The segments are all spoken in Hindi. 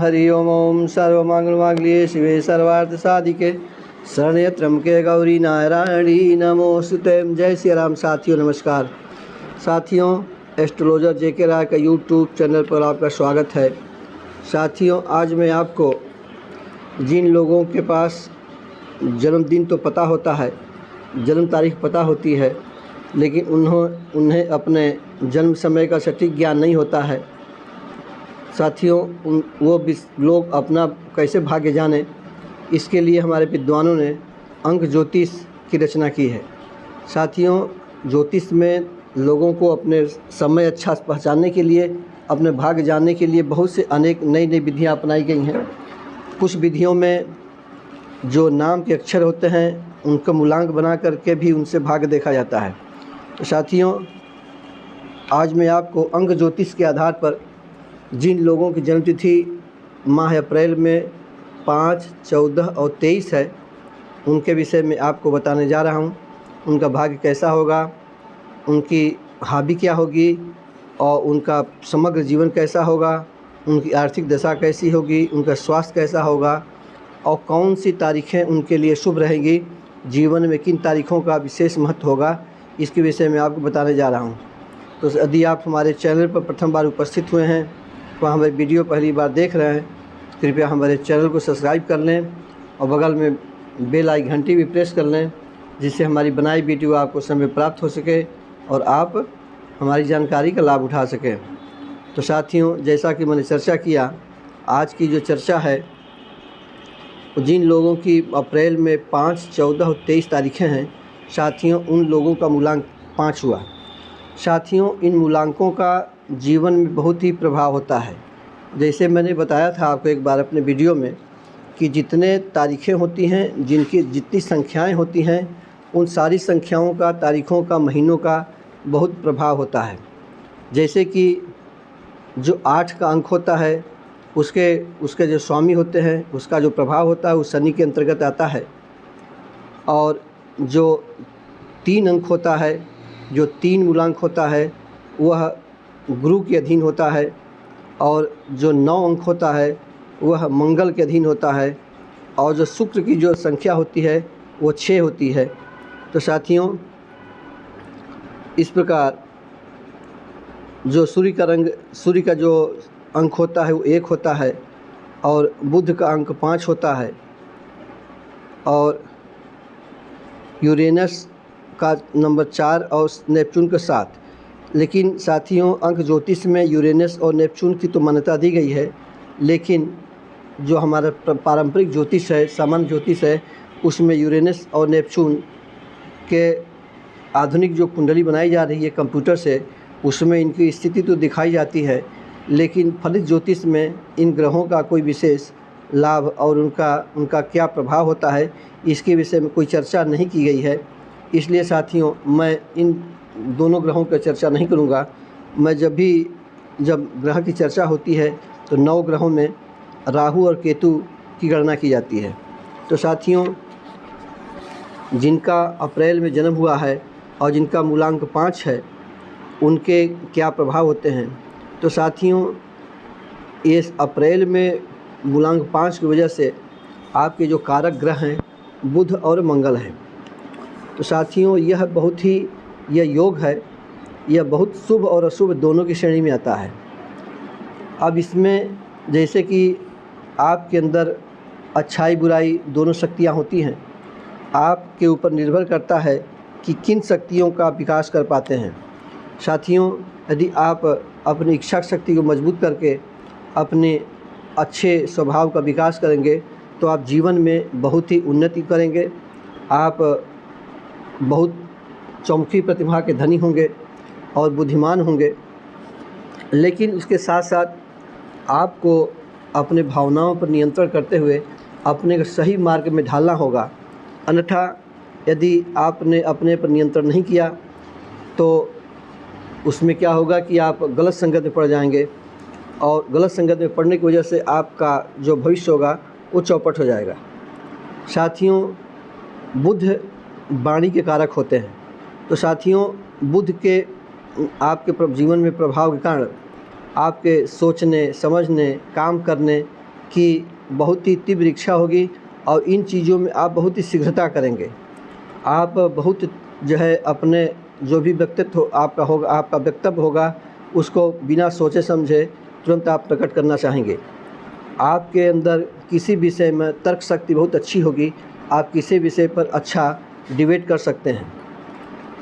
हरि ओम सर्वमंगलमांगल्ये शिवे सर्वार्थसाधिके शरण्ये त्र्यंबके गौरी नारायणी नमोस्तुते। जय श्री राम। साथियों नमस्कार। साथियों, एस्ट्रोलॉजर जेके राय का यूट्यूब चैनल पर आपका स्वागत है। साथियों, आज मैं आपको जिन लोगों के पास जन्मदिन तो पता होता है, जन्म तारीख पता होती है, लेकिन उन्हें अपने जन्म समय का सटीक ज्ञान नहीं होता है। साथियों, वो लोग अपना कैसे भाग्य जाने, इसके लिए हमारे विद्वानों ने अंक ज्योतिष की रचना की है। साथियों, ज्योतिष में लोगों को अपने समय अच्छा पहचानने के लिए, अपने भाग्य जानने के लिए बहुत से अनेक नई नई विधियाँ अपनाई गई हैं। कुछ विधियों में जो नाम के अक्षर होते हैं उनका मूलांक बना करके भी उनसे भाग्य देखा जाता है। तो साथियों, आज मैं आपको अंक ज्योतिष के आधार पर जिन लोगों की जन्मतिथि माह अप्रैल में 5, 14 और 23 है, उनके विषय में आपको बताने जा रहा हूं। उनका भाग्य कैसा होगा, उनकी हॉबी क्या होगी और उनका समग्र जीवन कैसा होगा, उनकी आर्थिक दशा कैसी होगी, उनका स्वास्थ्य कैसा होगा और कौन सी तारीखें उनके लिए शुभ रहेंगी, जीवन में किन तारीखों का विशेष महत्व होगा, इसके विषय में आपको बताने जा रहा हूं। तो यदि आप हमारे चैनल पर प्रथम बार उपस्थित हुए हैं, तो हमारे वीडियो पहली बार देख रहे हैं, कृपया हमारे चैनल को सब्सक्राइब कर लें और बगल में बेल आई घंटी भी प्रेस कर लें, जिससे हमारी बनाई वीडियो आपको समय प्राप्त हो सके और आप हमारी जानकारी का लाभ उठा सकें। तो साथियों, जैसा कि मैंने चर्चा किया, आज की जो चर्चा है, जिन लोगों की अप्रैल में 5, 14 और 23 तारीखें हैं, साथियों, उन लोगों का मूलांक 5 हुआ। साथियों, इन मूलांकों का जीवन में बहुत ही प्रभाव होता है। जैसे मैंने बताया था आपको एक बार अपने वीडियो में कि जितने तारीखें होती हैं, जिनकी जितनी संख्याएं होती हैं, उन सारी संख्याओं का, तारीखों का, महीनों का बहुत प्रभाव होता है। जैसे कि जो 8 का अंक होता है, उसके जो स्वामी होते हैं, उसका जो प्रभाव होता है वो शनि के अंतर्गत आता है। और जो 3 अंक होता है, जो 3 मूलांक होता है, वह गुरु के अधीन होता है। और जो 9 अंक होता है वह मंगल के अधीन होता है। और जो शुक्र की जो संख्या होती है वो 6 होती है। तो साथियों, इस प्रकार जो सूर्य का जो अंक होता है वो 1 होता है और बुध का अंक 5 होता है और यूरेनस का नंबर 4 और नेपच्यून का 7। लेकिन साथियों, अंक ज्योतिष में यूरेनस और नेपच्यून की तो मान्यता दी गई है, लेकिन जो हमारा पारंपरिक ज्योतिष है, सामान्य ज्योतिष है, उसमें यूरेनस और नेपच्यून के आधुनिक जो कुंडली बनाई जा रही है कंप्यूटर से, उसमें इनकी स्थिति तो दिखाई जाती है, लेकिन फलित ज्योतिष में इन ग्रहों का कोई विशेष लाभ और उनका क्या प्रभाव होता है, इसके विषय में कोई चर्चा नहीं की गई है। इसलिए साथियों, मैं इन दोनों ग्रहों की चर्चा नहीं करूंगा। मैं जब ग्रह की चर्चा होती है तो 9 ग्रहों में राहु और केतु की गणना की जाती है। तो साथियों, जिनका अप्रैल में जन्म हुआ है और जिनका मूलांक 5 है, उनके क्या प्रभाव होते हैं। तो साथियों, इस अप्रैल में मूलांक 5 की वजह से आपके जो कारक ग्रह हैं बुध और मंगल हैं। तो साथियों, यह योग है, यह बहुत शुभ और अशुभ दोनों की श्रेणी में आता है। अब इसमें जैसे कि आपके अंदर अच्छाई बुराई दोनों शक्तियाँ होती हैं, आपके ऊपर निर्भर करता है कि किन शक्तियों का विकास कर पाते हैं। साथियों, यदि आप अपनी इच्छा शक्ति को मजबूत करके अपने अच्छे स्वभाव का विकास करेंगे तो आप जीवन में बहुत ही उन्नति करेंगे। आप बहुत चौमुखी प्रतिभा के धनी होंगे और बुद्धिमान होंगे। लेकिन इसके साथ साथ आपको अपने भावनाओं पर नियंत्रण करते हुए अपने सही मार्ग में ढालना होगा। अन्यथा यदि आपने अपने पर नियंत्रण नहीं किया तो उसमें क्या होगा कि आप गलत संगत में पड़ जाएंगे और गलत संगत में पड़ने की वजह से आपका जो भविष्य होगा वो चौपट हो जाएगा। साथियों, बुध वाणी के कारक होते हैं। तो साथियों, बुध के आपके जीवन में प्रभाव के कारण आपके सोचने, समझने, काम करने की बहुत ही तीव्र इच्छा होगी और इन चीज़ों में आप बहुत ही शीघ्रता करेंगे। आप बहुत जो है अपने जो भी व्यक्तित्व आपका होगा, आपका वक्तव्य होगा, उसको बिना सोचे समझे तुरंत आप प्रकट करना चाहेंगे। आपके अंदर किसी विषय में तर्क शक्ति बहुत अच्छी होगी। आप किसी विषय पर अच्छा डिबेट कर सकते हैं,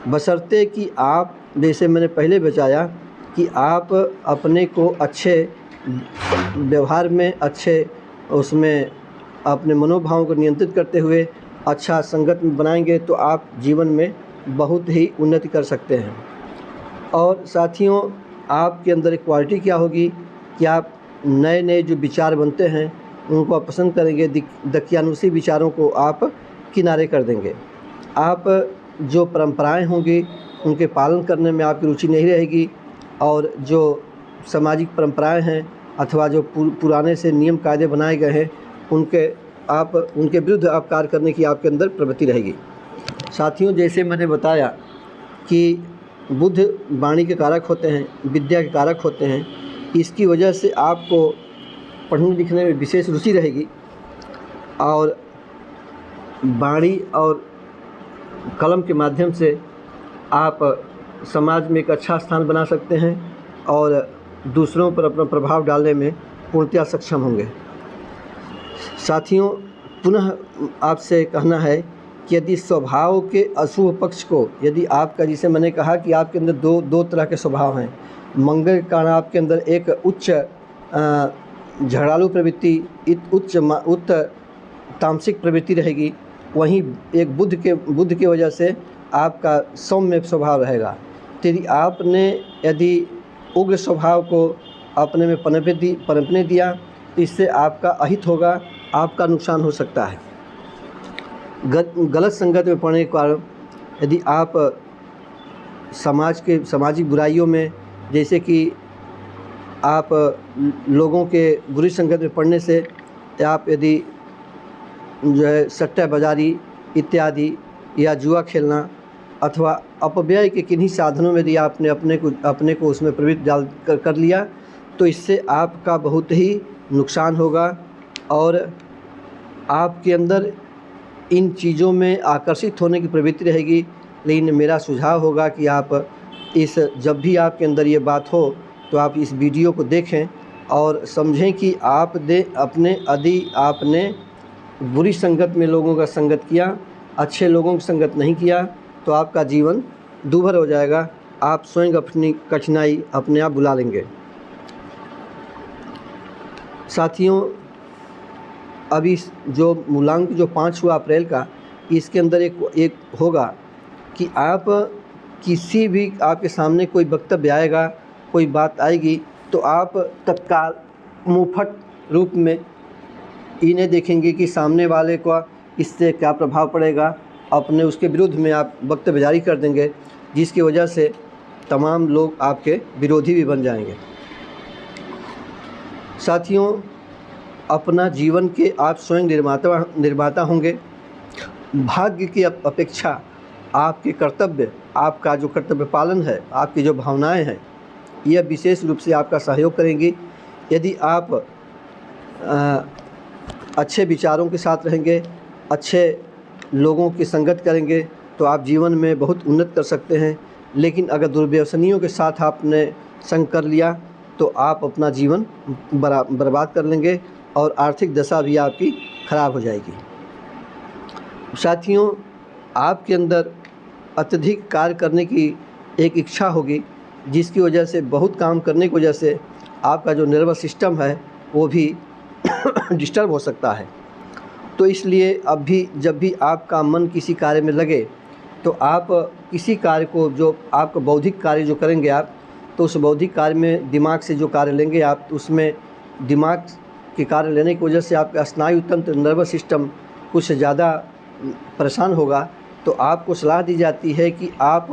बशर्ते कि आप, जैसे मैंने पहले बताया, कि आप अपने को अच्छे व्यवहार में, अच्छे उसमें अपने मनोभावों को नियंत्रित करते हुए अच्छा संगत में बनाएंगे तो आप जीवन में बहुत ही उन्नति कर सकते हैं। और साथियों, आपके अंदर एक क्वालिटी क्या होगी कि आप नए नए जो विचार बनते हैं उनको आप पसंद करेंगे। दकियानुसी विचारों को आप किनारे कर देंगे। आप जो परंपराएं होंगी उनके पालन करने में आपकी रुचि नहीं रहेगी, और जो सामाजिक परंपराएं हैं अथवा जो पुराने से नियम कायदे बनाए गए हैं उनके विरुद्ध आप कार्य करने की आपके अंदर प्रवृत्ति रहेगी। साथियों, जैसे मैंने बताया कि बुध वाणी के कारक होते हैं, विद्या के कारक होते हैं। इसकी वजह से आपको पढ़ने लिखने में विशेष रुचि रहेगी और वाणी और कलम के माध्यम से आप समाज में एक अच्छा स्थान बना सकते हैं और दूसरों पर अपना प्रभाव डालने में पूर्णतया सक्षम होंगे। साथियों, पुनः आपसे कहना है कि यदि स्वभाव के अशुभ पक्ष को, यदि आपका, जिसे मैंने कहा कि आपके अंदर दो तरह के स्वभाव हैं। मंगल के कारण आपके अंदर एक उच्च झगड़ालू प्रवृत्ति, उच्च तामसिक प्रवृत्ति रहेगी। वहीं एक बुध के वजह से आपका सौम्य स्वभाव रहेगा। यदि उग्र स्वभाव को अपने में पनपने दिया तो इससे आपका अहित होगा, आपका नुकसान हो सकता है। गलत संगत में पड़ने के कारण यदि आप सामाजिक बुराइयों में, जैसे कि आप लोगों के बुरी संगत में पड़ने से आप यदि जो है सट्टाबाज़ारी इत्यादि या जुआ खेलना अथवा अपव्यय के किन्हीं साधनों में यदि आपने अपने को उसमें प्रवृत्त कर लिया तो इससे आपका बहुत ही नुकसान होगा और आपके अंदर इन चीज़ों में आकर्षित होने की प्रवृत्ति रहेगी। लेकिन मेरा सुझाव होगा कि आप जब भी आपके अंदर ये बात हो तो आप इस वीडियो को देखें और समझें कि आपने बुरी संगत में लोगों का संगत किया, अच्छे लोगों की संगत नहीं किया तो आपका जीवन दूभर हो जाएगा। आप स्वयं अपनी कठिनाई अपने आप बुला लेंगे। साथियों, अभी जो मूलांक जो 5 हुआ अप्रैल का, इसके अंदर एक होगा कि आप किसी भी आपके सामने कोई वक्तव्य आएगा, कोई बात आएगी तो आप तत्काल मुंहफट रूप में इन्हें देखेंगे कि सामने वाले का इससे क्या प्रभाव पड़ेगा, अपने उसके विरुद्ध में आप वक्तव्य जारी कर देंगे, जिसकी वजह से तमाम लोग आपके विरोधी भी बन जाएंगे। साथियों, अपना जीवन के आप स्वयं निर्माता होंगे। भाग्य की अपेक्षा आपके कर्तव्य, आपका जो कर्तव्य पालन है, आपकी जो भावनाएं हैं, यह विशेष रूप से आपका सहयोग करेंगी। यदि आप अच्छे विचारों के साथ रहेंगे, अच्छे लोगों की संगत करेंगे तो आप जीवन में बहुत उन्नत कर सकते हैं। लेकिन अगर दुर्व्यसनियों के साथ आपने संग कर लिया तो आप अपना जीवन बर्बाद कर लेंगे और आर्थिक दशा भी आपकी खराब हो जाएगी। साथियों, आपके अंदर अत्यधिक कार्य करने की एक इच्छा होगी, जिसकी वजह से बहुत काम करने की वजह से आपका जो नर्वस सिस्टम है वो भी डिस्टर्ब हो सकता है। तो इसलिए जब भी आपका मन किसी कार्य में लगे तो आप किसी कार्य को, जो आपका बौद्धिक कार्य जो करेंगे आप, तो उस बौद्धिक कार्य में दिमाग से जो कार्य लेंगे आप, तो उसमें दिमाग के कार्य लेने की वजह से आपका स्नायु तंत्र, नर्वस सिस्टम कुछ ज़्यादा परेशान होगा। तो आपको सलाह दी जाती है कि आप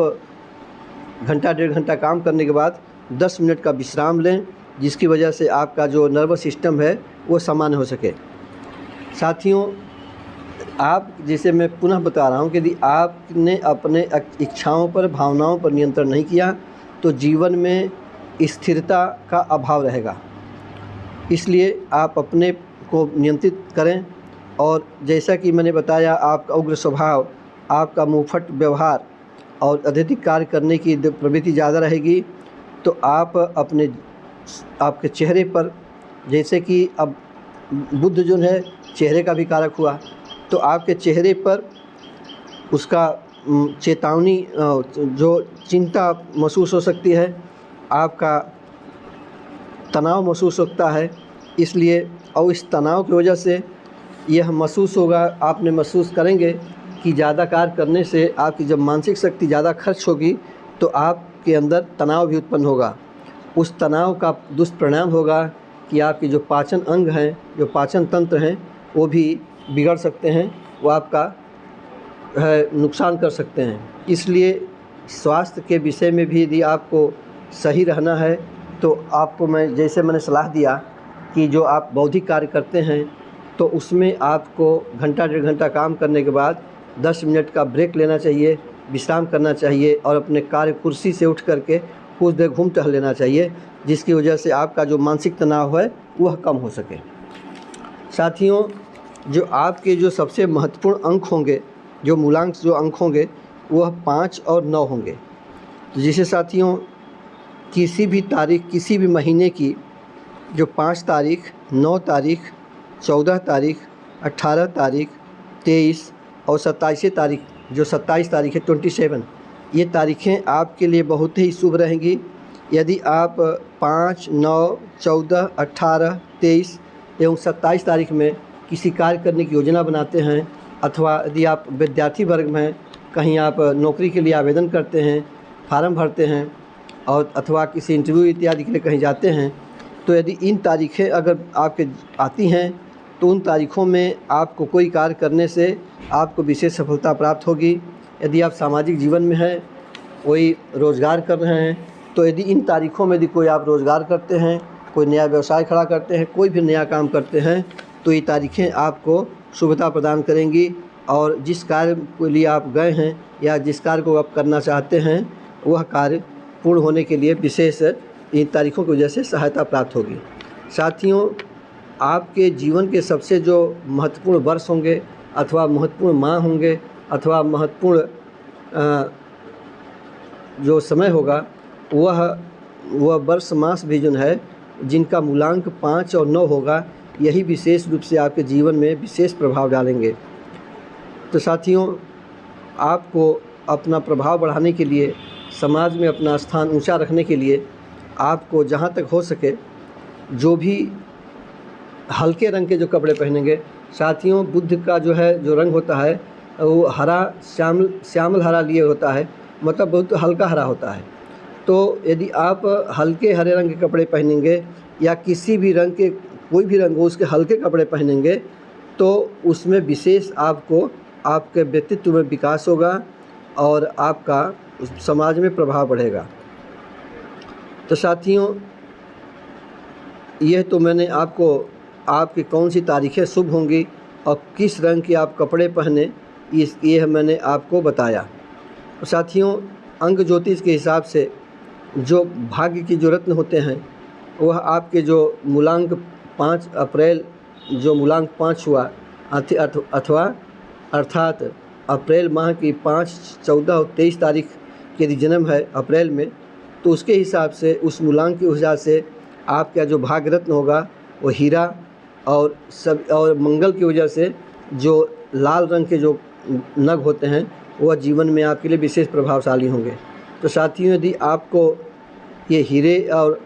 घंटा 1.5 घंटा काम करने के बाद 10 मिनट का विश्राम लें, जिसकी वजह से आपका जो नर्वस सिस्टम है वो सामान्य हो सके। साथियों, आप, जैसे मैं पुनः बता रहा हूँ कि यदि आपने अपने इच्छाओं पर, भावनाओं पर नियंत्रण नहीं किया तो जीवन में स्थिरता का अभाव रहेगा। इसलिए आप अपने को नियंत्रित करें। और जैसा कि मैंने बताया, आपका उग्र स्वभाव, आपका मुंहफट व्यवहार और अत्यधिक कार्य करने की प्रवृत्ति ज़्यादा रहेगी, तो आपके चेहरे पर, जैसे कि अब बुध जो है चेहरे का भी कारक हुआ, तो आपके चेहरे पर उसका चेतावनी, जो चिंता महसूस हो सकती है, आपका तनाव महसूस होता है। इसलिए और इस तनाव की वजह से यह महसूस होगा, आपने महसूस करेंगे कि ज़्यादा कार्य करने से आपकी जब मानसिक शक्ति ज़्यादा खर्च होगी तो आपके अंदर तनाव भी उत्पन्न होगा। उस तनाव का दुष्परिणाम होगा कि आपके जो पाचन अंग हैं, जो पाचन तंत्र हैं, वो भी बिगड़ सकते हैं, वो आपका नुकसान कर सकते हैं। इसलिए स्वास्थ्य के विषय में भी यदि आपको सही रहना है तो आपको जैसे मैंने सलाह दिया कि जो आप बौद्धिक कार्य करते हैं तो उसमें आपको घंटा 1.5 घंटा काम करने के बाद 10 मिनट का ब्रेक लेना चाहिए, विश्राम करना चाहिए और अपने कार्य कुर्सी से उठ करके कुछ देर घूम टहल लेना चाहिए, जिसकी वजह से आपका जो मानसिक तनाव है वह कम हो सके। साथियों, जो आपके जो सबसे महत्वपूर्ण अंक होंगे, जो मूलांक जो अंक होंगे, वह 5 और 9 होंगे। तो जिसे साथियों किसी भी तारीख, किसी भी महीने की जो 5 तारीख, 9 तारीख, 14 तारीख, 18 तारीख, 23 और 27 तारीख, जो 27 तारीख है 27, ये तारीखें आपके लिए बहुत ही शुभ रहेंगी। यदि आप 5, 9, 14, 18, 23 एवं 27 तारीख में किसी कार्य करने की योजना बनाते हैं, अथवा यदि आप विद्यार्थी वर्ग में कहीं आप नौकरी के लिए आवेदन करते हैं, फार्म भरते हैं और अथवा किसी इंटरव्यू इत्यादि के लिए कहीं जाते हैं, तो यदि इन तारीखें अगर आपके आती हैं तो उन तारीख़ों में आपको कोई कार्य करने से आपको विशेष सफलता प्राप्त होगी। यदि आप सामाजिक जीवन में हैं, कोई रोज़गार कर रहे हैं, तो यदि इन तारीख़ों में यदि कोई आप रोज़गार करते हैं, कोई नया व्यवसाय खड़ा करते हैं, कोई भी नया काम करते हैं, तो ये तारीखें आपको शुभता प्रदान करेंगी और जिस कार्य के लिए आप गए हैं या जिस कार्य को आप करना चाहते हैं वह कार्य पूर्ण होने के लिए विशेष इन तारीख़ों की वजह से सहायता प्राप्त होगी। साथियों, आपके जीवन के सबसे जो महत्वपूर्ण वर्ष होंगे अथवा महत्वपूर्ण माह होंगे अथवा महत्वपूर्ण जो समय होगा, वह वर्ष मास भी जो है जिनका मूलांक 5 और 9 होगा, यही विशेष रूप से आपके जीवन में विशेष प्रभाव डालेंगे। तो साथियों, आपको अपना प्रभाव बढ़ाने के लिए, समाज में अपना स्थान ऊंचा रखने के लिए आपको जहाँ तक हो सके जो भी हल्के रंग के जो कपड़े पहनेंगे, साथियों बुध का जो है जो रंग होता है वो हरा, श्यामल हरा लिए होता है, मतलब बहुत हल्का हरा होता है। तो यदि आप हल्के हरे रंग के कपड़े पहनेंगे या किसी भी रंग के, कोई भी रंग हो उसके हल्के कपड़े पहनेंगे, तो उसमें विशेष आपको आपके व्यक्तित्व में विकास होगा और आपका समाज में प्रभाव बढ़ेगा। तो साथियों, यह तो मैंने आपको आपकी कौन सी तारीखें शुभ होंगी और किस रंग के आप कपड़े पहने, ये मैंने आपको बताया। तो साथियों, अंक ज्योतिष के हिसाब से जो भाग्य की जो रत्न होते हैं वह आपके जो मूलांक 5 अप्रैल, जो मूलांक 5 हुआ अर्थात अप्रैल माह की 5, 14 और 23 तारीख की यदि जन्म है अप्रैल में, तो उसके हिसाब से, उस मूलांक की वजह से आपका जो भाग्य रत्न होगा वो हीरा और मंगल की वजह से जो लाल रंग के जो नग होते हैं वह जीवन में आपके लिए विशेष प्रभावशाली होंगे। तो साथियों, यदि आपको ये हीरे और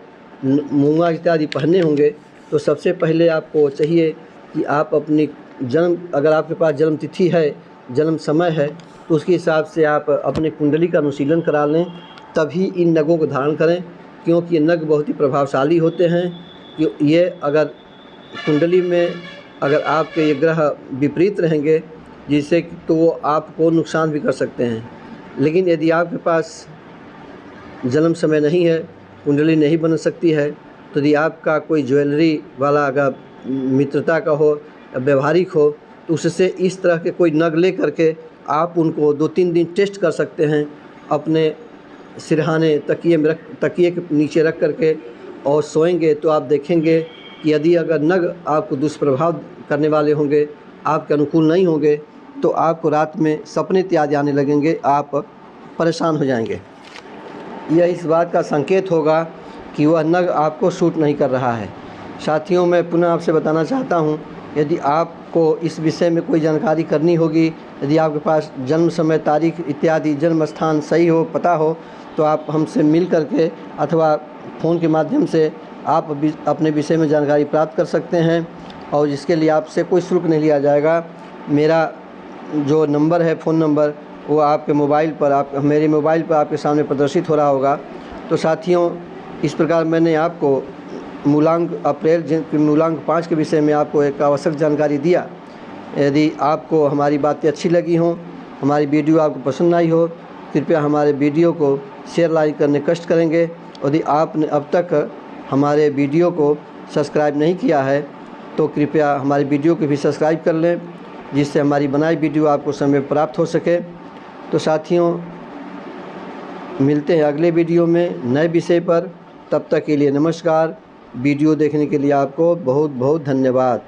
मूंगा इत्यादि पहनने होंगे तो सबसे पहले आपको चाहिए कि आप अपनी अगर आपके पास जन्म तिथि है, जन्म समय है, तो उसके हिसाब से आप अपने कुंडली का अनुशीलन करा लें, तभी इन नगों को धारण करें, क्योंकि ये नग बहुत ही प्रभावशाली होते हैं। ये अगर कुंडली में अगर आपके ये ग्रह विपरीत रहेंगे जिससे तो वो आपको नुकसान भी कर सकते हैं। लेकिन यदि आपके पास जन्म समय नहीं है, कुंडली नहीं बन सकती है, तो यदि आपका कोई ज्वेलरी वाला अगर मित्रता का हो, व्यवहारिक हो, तो उससे इस तरह के कोई नग ले करके आप उनको 2-3 दिन टेस्ट कर सकते हैं, अपने सिरहाने तकिए के नीचे रख करके और सोएंगे तो आप देखेंगे कि यदि अगर नग आपको दुष्प्रभाव करने वाले होंगे, आपके अनुकूल नहीं होंगे, तो आपको रात में सपने इत्यादि आने लगेंगे, आप परेशान हो जाएंगे। यह इस बात का संकेत होगा कि वह नग आपको सूट नहीं कर रहा है। साथियों, मैं पुनः आपसे बताना चाहता हूँ, यदि आपको इस विषय में कोई जानकारी करनी होगी, यदि आपके पास जन्म समय, तारीख इत्यादि, जन्म स्थान सही हो, पता हो, तो आप हमसे मिल करके अथवा फ़ोन के माध्यम से आप अपने विषय में जानकारी प्राप्त कर सकते हैं, और इसके लिए आपसे कोई शुल्क नहीं लिया जाएगा। मेरा जो नंबर है, फ़ोन नंबर, वो आपके मोबाइल पर मेरे मोबाइल पर आपके सामने प्रदर्शित हो रहा होगा। तो साथियों, इस प्रकार मैंने आपको मूलांक 5 के विषय में आपको एक आवश्यक जानकारी दिया। यदि आपको हमारी बातें अच्छी लगी हों, हमारी वीडियो आपको पसंद आई हो, कृपया हमारे वीडियो को शेयर लाइक करने कष्ट करेंगे। यदि आपने अब तक हमारे वीडियो को सब्सक्राइब नहीं किया है, तो कृपया हमारी वीडियो को भी सब्सक्राइब कर लें, जिससे हमारी बनाई वीडियो आपको समय पर प्राप्त हो सके। तो साथियों, मिलते हैं अगले वीडियो में नए विषय पर। तब तक के लिए नमस्कार। वीडियो देखने के लिए आपको बहुत बहुत धन्यवाद।